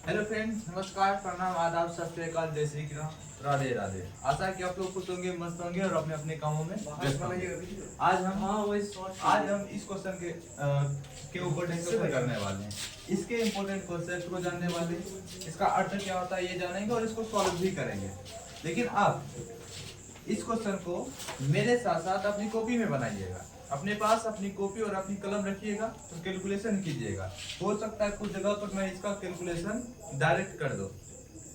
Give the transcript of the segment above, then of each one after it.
Hello friends, नमस्कार, प्रणाम, आदाब, सत श्री अकाल, जय श्री कृष्ण, राधे राधे। आशा है कि आप लोग खुश होंगे, मस्त होंगे और अपने अपने कामों में व्यस्त होंगे। आज हम इस क्वेश्चन के ऊपर डिस्कशन करने वाले हैं। इसके इम्पोर्टेंट कॉन्सेप्ट को जानने वाले हैं, इसका अर्थ क्या होता है ये जानेंगे और इसको सॉल्व भी करेंगे। लेकिन आप इस क्वेश्चन को मेरे साथ साथ अपनी कॉपी में बनाइएगा। अपने पास अपनी कॉपी और अपनी कलम रखिएगा तो कैलकुलेशन कीजिएगा। हो सकता है कुछ जगह पर मैं इसका कैलकुलेशन डायरेक्ट कर दूं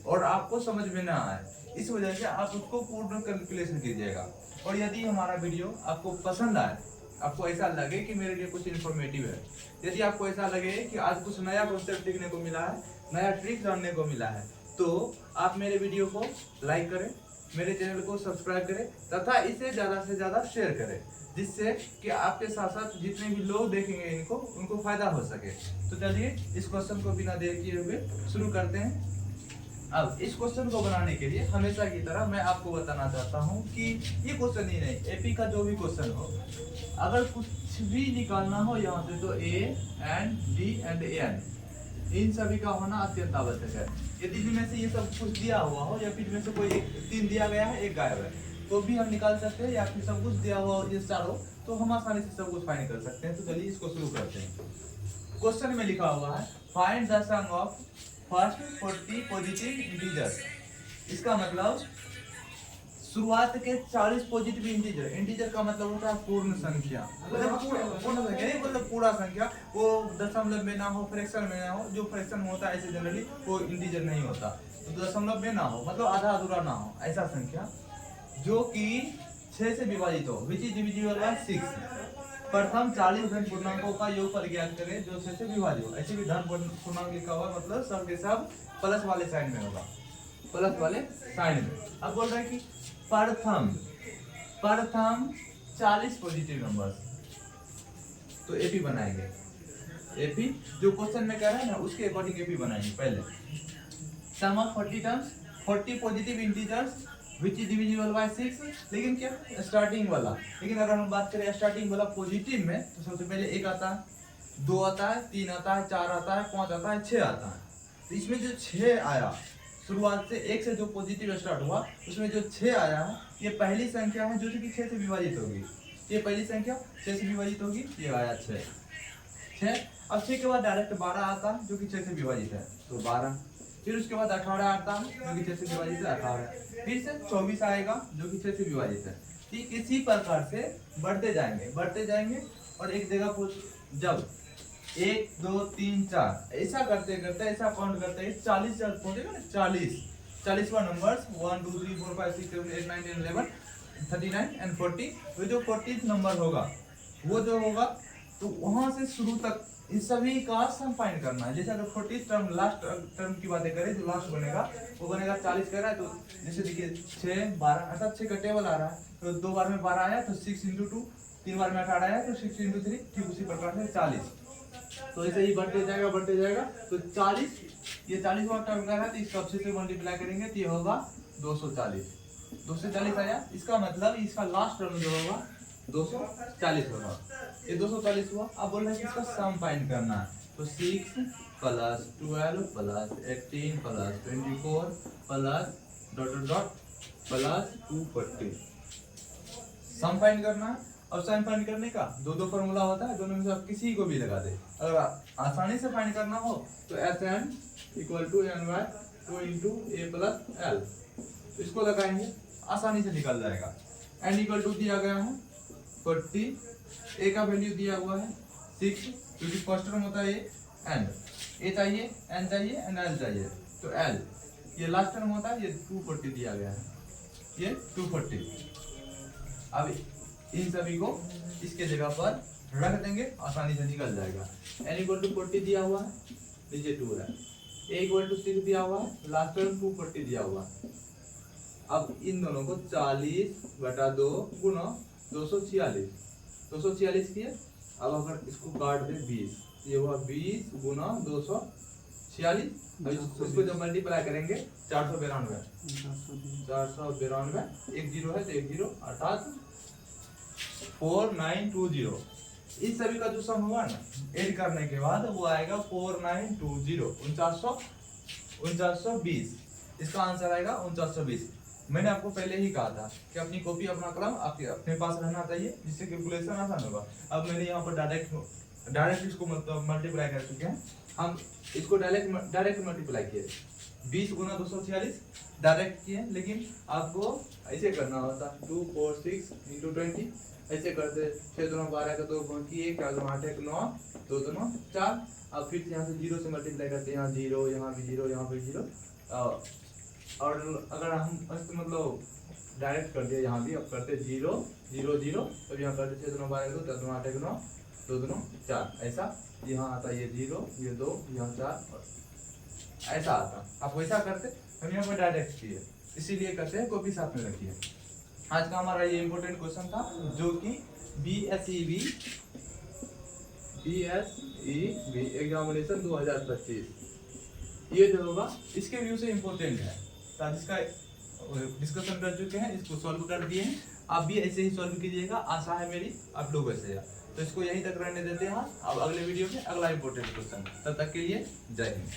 और आपको समझ में ना आए, इस वजह से आप उसको पूर्ण कैलकुलेशन कीजिएगा। और यदि हमारा वीडियो आपको पसंद आए, आपको ऐसा लगे कि मेरे लिए कुछ इन्फॉर्मेटिव है, यदि आपको ऐसा लगे कि आज कुछ नया कॉन्सेप्ट सीखने को मिला है, नया ट्रिक जानने को मिला है, तो आप मेरे वीडियो को लाइक करें, मेरे चैनल को सब्सक्राइब करें तथा इसे ज़्यादा से ज़्यादा शेयर करें, जिससे कि आपके साथ साथ जितने भी लोग देखेंगे इनको, उनको फायदा हो सके। तो चलिए इस क्वेश्चन को बिना देर किए हुए शुरू करते हैं। अब इस क्वेश्चन को बनाने के लिए हमेशा की तरह मैं आपको बताना चाहता हूँ कि ये क्वेश्चन ही नहीं, एपी का जो भी क्वेश्चन हो, अगर कुछ भी निकालना हो यहाँ से तो A and D and N, इन सभी का होना अत्यंत आवश्यक है। यदि इनमें से ये सब कुछ दिया हुआ हो या फिर इनमें से कोई एक 3 दिया गया है, एक गायब है, तो भी हम निकाल सकते हैं, या फिर सब कुछ दिया हुआ हो, ये 4 हो, तो हम आसानी से सब कुछ फाइंड कर सकते हैं। तो चलिए इसको शुरू करते हैं। क्वेश्चन में लिखा हुआ है find the sum of first 40 positive integers. इसका मतलब शुरुआत के 40 पॉजिटिव इंटीजर, इंटीजर का मतलब होता है पूर्ण संख्या, मतलब पूर्ण संख्या नहीं, मतलब पूरा संख्या, वो दशमलव में ना हो, फ्रैक्शन में ना हो। जो फ्रैक्शन में होता है ऐसे जनरली वो इंटीजर नहीं होता, तो दशमलव में ना हो, मतलब आधा अधूरा ना हो, ऐसा संख्या जो कि 6 से विभाजित हो, विच इज डिविजिबल बाय 6। प्रथम 40 धन पूर्णांकों का योगफल ज्ञात करें जो 6 से विभाजित हो। ऐसे भी धन पूर्णांक लिखा हुआ मतलब सब के सब प्लस वाले साइन में होगा, प्लस वाले साइन में। अब बोल रहे हैं कि प्रथम 40 पॉजिटिव नंबर्स, तो एपी बनाएंगे। एपी जो क्वेश्चन में कह रहे हैं ना, उसके अकॉर्डिंग एपी बनाएंगे। पहले sum of 40 terms, 40 positive integers which is divisible by 6। लेकिन क्या स्टार्टिंग वाला, लेकिन अगर हम बात करें स्टार्टिंग वाला पॉजिटिव में, तो सबसे पहले 1 आता है, 2 आता है, 3 आता है, 4 आता है, 5 आता है, 6 आता है। तो इसमें जो 6 आया, शुरुआत से 1 से जो पॉजिटिव स्टार्ट हुआ, उसमें जो 6 आया है, ये पहली संख्या है जो कि 6 से विभाजित होगी। ये पहली संख्या 6 से विभाजित होगी, ये आया 6। अब 6 के बाद डायरेक्ट 12 आता है जो कि 6 से विभाजित है, तो 12। फिर उसके बाद 18 आता है जो कि 6 से विभाजित है, 18। फिर से 24 आएगा जो कि 6 से विभाजित है। ठीक इसी प्रकार से बढ़ते जाएंगे और एक जगह पर जब 1 2 3 4 ऐसा करते करते, ऐसा काउंट करते 40 तक पहुंचेगा ना, 40वां नंबर 1 2 3 4 5 6 7 8 9 10 11 39 एंड 40। वो जो 40th नंबर होगा, वो जो होगा, तो वहां से शुरू तक इन सभी का सम फाइंड करना है। जैसे अगर 40th टर्म, लास्ट टर्म की बातें करें, जो लास्ट बनेगा वो बनेगा 40 कर रहा है, तो जैसे देखिए 6 12, अर्थात 6 का टेबल आ रहा है, तो 2 बार में 12 आया तो 6 × 2, 3 बार में 18 आया तो 6 × 3, ठीक उसी प्रकार से 40। तो ऐसे ही बढ़ते जाएगा तो 40, ये 40वां टर्म का है, तो इसको अच्छे से मल्टीप्लाई करेंगे तो ये होगा 240 आया। इसका मतलब इसका लास्ट टर्म जो होगा 240 होगा। ये 240 हुआ। अब बोल रहे हैं कि इसका सम फाइंड करना है, तो 6 + 12 + 18 + 24 + 240 सम फाइंड करना है। और सम फाइंड करने का दो फॉर्मूला होता है, दोनों में से आप किसी को भी लगा दे। अगर आसानी से फाइंड करना हो तो Sn = n/2 × a + l, तो इसको लगाएंगे, आसानी से निकल जाएगा। n = दिया गया है 40, a का वैल्यू दिया हुआ है 6, क्योंकि फर्स्ट टर्म होता है n, a चाहिए, n चाहिए एंड l चाहिए, तो l। ये लास्ट टर्म होता है, ये 240 दिया गया है, ये 240। अब इन सभी को इसके जगह पर रख देंगे, आसानी से निकल जाएगा। n = 40 दिया हुआ है, नीचे 2 है, a = 6 दिया हुआ है, लास्ट टर्म 240 दिया हुआ है। अब इन दोनों को 40/2 × 246 किए। अब अगर इसको काट दे 20, ये हुआ 20 × 246। अब इसको जब मल्टीप्लाई करेंगे 492, एक जीरो है तो एक जीरो, अर्थात 4920। इस सभी का जो सम हुआ ना, ऐड करने के बाद वो आएगा 4920, 4920। इसका आंसर आएगा 4920। मैंने आपको पहले ही कहा था कि अपनी कॉपी अपना कलम आपके अपने पास रहना चाहिए, जिससे कैलकुलेशन आसान होगा। अब मैंने यहाँ पर डायरेक्ट इसको मतलब मल्टीप्लाई कर चुके हैं। हम इसको डायरेक्ट मल्टीप्लाई किए, 20 गुना 246 डायरेक्ट किए, लेकिन आपको ऐसे करना होता 2 4 6 इंटू 20 ऐसे करते। 6 दूना 12 का 2 बाकी 1 4 दूना 8 1 9 2 दूना 4। अब फिर यहाँ से 0 से मल्टीप्लाई करते हैं, यहाँ 0 यहाँ भी 0 यहाँ भी 0। और अगर हम मतलब डायरेक्ट कर दिया यहाँ भी, अब करते 0 0 0, तब यहाँ करते 6 दूना 12 2 4 दूना 8 1 9 2 दूना 4 ऐसा। यहाँ आता ये 0 ये 2 यहाँ 4 और ऐसा आता। आप वैसा करते, हम यहाँ पर डायरेक्ट किए, इसीलिए करते हैं कॉपी साथ में रखिए। आज का हमारा ये इम्पोर्टेंट क्वेश्चन था, जो कि BSEB एग्जामिनेशन 2025 ये जो होगा इसके व्यू से इम्पोर्टेंट है। तो जिसका डिस्कशन कर चुके हैं, इसको सॉल्व कर दिए हैं। आप भी ऐसे ही सॉल्व कीजिएगा, आशा है मेरी आप लोग ऐसे हैं। तो इसको यहीं तक रहने देते हैं। अब अगले वीडियो में अगला इम्पोर्टेंट क्वेश्चन, तब तक के लिए जय हिंद।